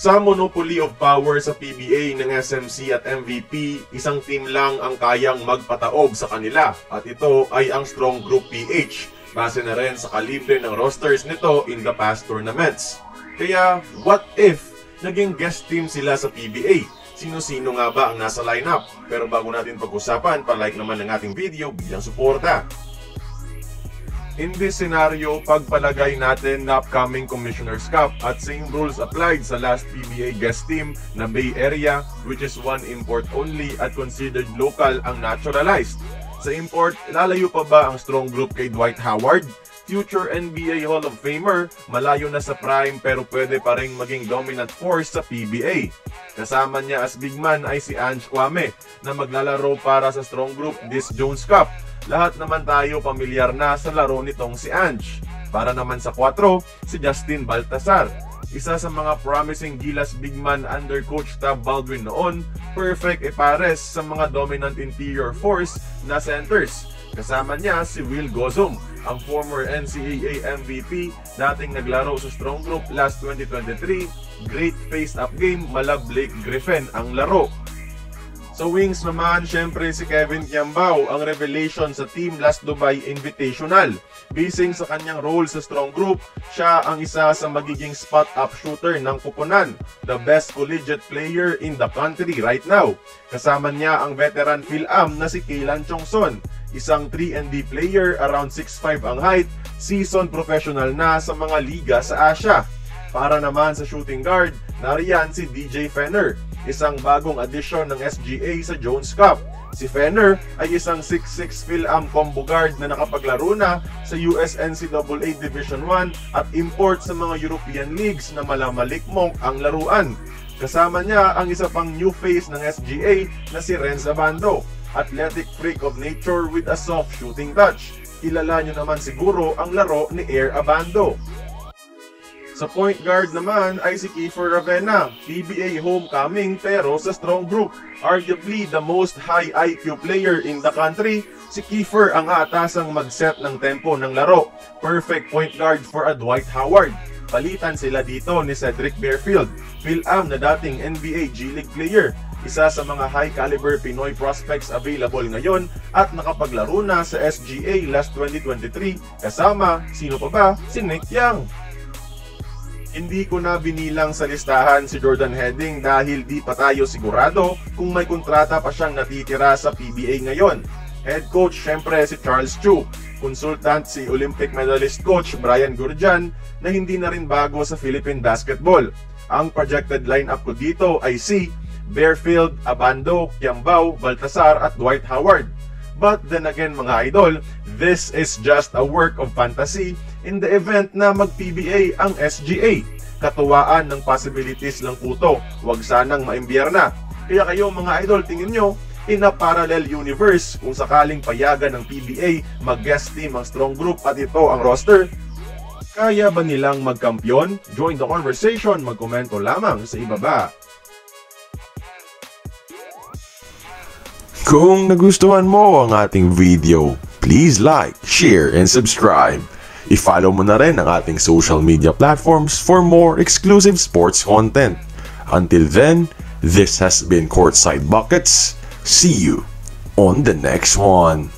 Sa monopoly of power sa PBA ng SMC at MVP, isang team lang ang kayang magpataob sa kanila at ito ay ang Strong Group PH, base na rin sa kalibre ng rosters nito in the past tournaments. Kaya, what if naging guest team sila sa PBA? Sino-sino nga ba ang nasa lineup? Pero bago natin pag-usapan, pa-like naman ng ating video bilang suporta. In this scenario, pagpalagay natin na upcoming Commissioner's Cup at same rules applied sa last PBA guest team na Bay Area, which is one import only at considered local ang naturalized. Sa import, lalayo pa ba ang strong group kay Dwight Howard? Future NBA Hall of Famer, malayo na sa prime pero pwede pa rin maging dominant force sa PBA. Kasama niya as big man ay si Ange Kwame na maglalaro para sa strong group this Jones Cup. Lahat naman tayo pamilyar na sa laro nitong si Ange. Para naman sa 4, si Justin Baltasar. Isa sa mga promising Gilas big man under Coach Tab Baldwin noon, perfect ipares sa mga dominant interior force na centers. Kasama niya si Will Gozum, ang former NCAA MVP, dating naglaro sa strong group last 2023. Great face-up game, mala Blake Griffin ang laro. Sa wings naman, syempre si Kevin Kiambao, ang revelation sa Team Last Dubai Invitational. Basing sa kanyang role sa strong group, siya ang isa sa magiging spot-up shooter ng kupunan, the best collegiate player in the country right now. Kasama niya ang veteran Phil-Am na si Kaylan Chongson, isang 3&D player, around 6'5 ang height, seasoned professional na sa mga liga sa Asia. Para naman sa shooting guard, nariyan si DJ Fenner, isang bagong addition ng SGA sa Jones Cup. Si Fenner ay isang 6'6 Phil-Am combo guard na nakapaglaro na sa US NCAA Division 1 at import sa mga European leagues na malamalikmok ang laruan. Kasama niya ang isa pang new face ng SGA na si Renz Abando, athletic freak of nature with a soft shooting touch. Kilala nyo naman siguro ang laro ni Air Abando. Sa point guard naman ay si Kiefer Ravena, PBA homecoming pero sa strong group. Arguably the most high IQ player in the country, si Kiefer ang aatasang mag-set ng tempo ng laro. Perfect point guard for a Dwight Howard. Palitan sila dito ni Cedric Bearfield, Phil-Am na dating NBA G League player. Isa sa mga high-caliber Pinoy prospects available ngayon at nakapaglaro na sa SGA last 2023. Kasama, sino pa ba? Si Nick Young. Hindi ko na binilang sa listahan si Jordan Heading dahil di pa tayo sigurado kung may kontrata pa siyang natitira sa PBA ngayon. Head coach syempre si Charles Chu, consultant si Olympic medalist coach Brian Gurjan na hindi na rin bago sa Philippine basketball. Ang projected lineup ko dito ay si Bearfield, Abando, Kiambao, Baltasar at Dwight Howard. But then again mga idol, this is just a work of fantasy in the event na mag-PBA ang SGA. Katuwaan ng possibilities lang po to, huwag sanang maimbiyerna. Kaya kayo mga idol, tingin nyo, in a parallel universe, kung sakaling payagan ng PBA, mag-guest team ang strong group at ito ang roster, kaya ba nilang magkampiyon? Join the conversation, magkomento lamang sa ibaba. Kung nagustuhan mo ang ating video, please like, share, and subscribe. I-follow mo na rin ang ating social media platforms for more exclusive sports content. Until then, this has been Courtside Buckets. See you on the next one.